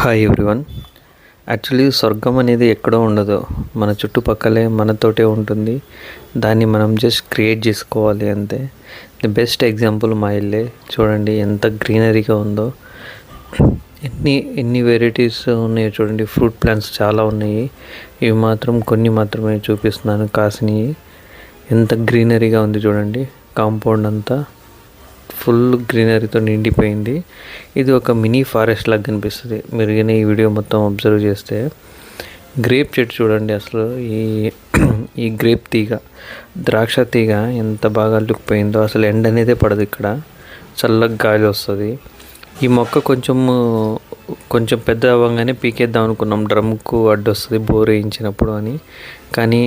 Hi everyone. Actually స్వర్గం అనేది ఎక్కడో ఉండదు, మన చుట్టుపక్కలే మనతోటే ఉంటుంది. దాన్ని మనం జస్ట్ క్రియేట్ చేసుకోవాలి అంతే. ది బెస్ట్ ఎగ్జాంపుల్ మా ఇల్లే. చూడండి ఎంత గ్రీనరీగా ఉందో, ఎన్ని వెరైటీస్ ఉన్నాయో చూడండి. ఫ్రూట్ ప్లాంట్స్ చాలా ఉన్నాయి, ఇవి మాత్రం కొన్ని మాత్రమే చూపిస్తున్నాను కాసినవి. ఎంత గ్రీనరీగా ఉంది చూడండి. కాంపౌండ్ అంతా ఫుల్ గ్రీనరీతో నిండిపోయింది. ఇది ఒక మినీ ఫారెస్ట్ లాగా కనిపిస్తుంది మీరు కానీ ఈ వీడియో మొత్తం అబ్జర్వ్ చేస్తే. గ్రేప్ చెట్టు చూడండి, అసలు ఈ గ్రేప్ తీగ, ద్రాక్ష తీగ ఎంత బాగా అల్లుకుపోయిందో. అసలు ఎండ అనేదే పడదు ఇక్కడ, చల్లగా గాలి వస్తుంది. ఈ మొక్క కొంచెం పెద్ద అవ్వగానే పీకేద్దాం అనుకున్నాం, డ్రమ్కు అడ్డొస్తుంది బోర్ వేయించినప్పుడు అని. కానీ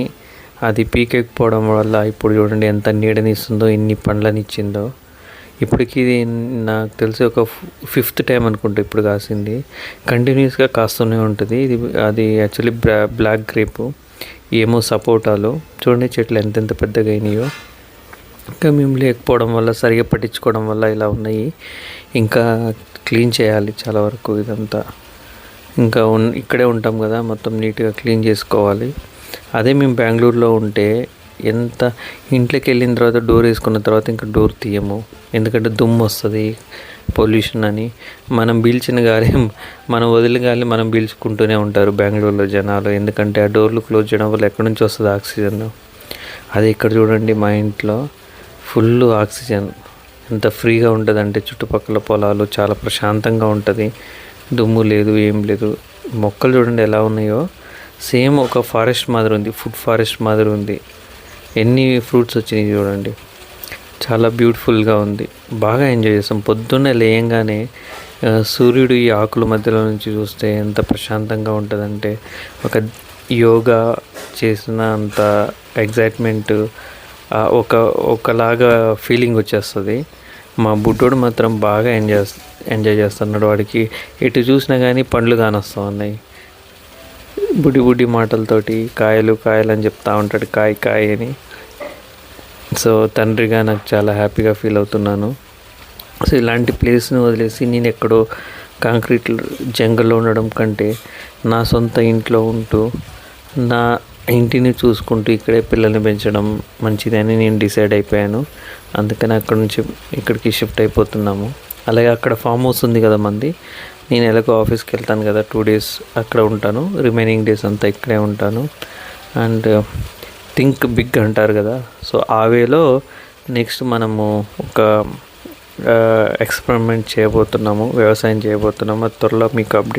అది పీకేకపోవడం వల్ల ఇప్పుడు చూడండి ఎంత నీడనిస్తుందో, ఎన్ని పండ్లని ఇచ్చిందో. ఇప్పటికి ఇది నాకు తెలిసి ఒక 5th టైం అనుకుంటా ఇప్పుడు కాసింది. కంటిన్యూస్గా కాస్తూనే ఉంటుంది. అది యాక్చువల్లీ బ్లాక్ గ్రేపు, ఏమో సపోటాలు. చూడండి చెట్లు ఎంతెంత పెద్దగా అయినాయో. ఇంకా మేము లేకపోవడం వల్ల, సరిగా పట్టించుకోవడం వల్ల ఇలా ఉన్నాయి. ఇంకా క్లీన్ చేయాలి చాలా వరకు ఇదంతా. ఇంకా ఇక్కడే ఉంటాం కదా, మొత్తం నీట్గా క్లీన్ చేసుకోవాలి. అదే మేము బెంగళూరులో ఉంటే ఎంత ఇంట్లోకి వెళ్ళిన తర్వాత డోర్ వేసుకున్న తర్వాత ఇంకా డోర్ తీయము, ఎందుకంటే దుమ్ము వస్తుంది, పొల్యూషన్ అని. మనం పీల్చిన గాలి, మనం వదిలిన గాలి మనం పీల్చుకుంటూనే ఉంటారు బెంగళూరులో జనాలు. ఎందుకంటే ఆ డోర్లు క్లోజ్ చేయడం వల్ల ఎక్కడి నుంచి వస్తుంది ఆక్సిజన్. అది ఇక్కడ చూడండి, మా ఇంట్లో ఫుల్ ఆక్సిజన్. ఎంత ఫ్రీగా ఉంటుంది అంటే, చుట్టుపక్కల పొలాలు చాలా ప్రశాంతంగా ఉంటుంది, దుమ్ము లేదు, ఏం లేదు. మొక్కలు చూడండి ఎలా ఉన్నాయో, సేమ్ ఒక ఫారెస్ట్ మాదిరి ఉంది, ఫుడ్ ఫారెస్ట్ మాదిరి ఉంది. ఎన్ని ఫ్రూట్స్ వచ్చినాయి చూడండి, చాలా బ్యూటిఫుల్గా ఉంది. బాగా ఎంజాయ్ చేస్తాం. పొద్దున్నే లేయంగానే సూర్యుడు ఈ ఆకుల మధ్యలో నుంచి చూస్తే ఎంత ప్రశాంతంగా ఉంటుందంటే, ఒక యోగా చేసిన అంత ఎగ్జైట్మెంట్, ఒకలాగా ఫీలింగ్ వచ్చేస్తుంది. మా బుడ్డోడు మాత్రం బాగా ఎంజాయ్ చేస్తున్నాడు. వాడికి ఎటు చూసినా కానీ పండ్లు కానొస్తూ ఉన్నాయి. బుడ్డి మాటలతోటి కాయలు అని చెప్తా ఉంటాడు, కాయ అని. సో తండ్రిగా నాకు చాలా హ్యాపీగా ఫీల్ అవుతున్నాను. సో ఇలాంటి ప్లేస్ని వదిలేసి నేను ఎక్కడో కాంక్రీట్ జంగల్లో ఉండడం కంటే, నా సొంత ఇంట్లో ఉంటూ నా ఇంటిని చూసుకుంటూ ఇక్కడే పిల్లల్ని పెంచడం మంచిదని నేను డిసైడ్ అయిపోయాను. అందుకని అక్కడ నుంచి ఇక్కడికి షిఫ్ట్ అయిపోతున్నాము. అలాగే అక్కడ ఫామ్ హౌస్ ఉంది కదా మంది, నేను ఎలాగో ఆఫీస్కి వెళ్తాను కదా, 2 days అక్కడ ఉంటాను, రిమైనింగ్ డేస్ అంతా ఇక్కడే ఉంటాను. అండ్ థింక్ బిగ్ అంటారు కదా, సో ఆ వేలో నెక్స్ట్ మనము ఒక ఎక్స్పెరిమెంట్ చేయబోతున్నాము, వ్యవసాయం చేయబోతున్నాము. అది త్వరలో మీకు అప్డేట్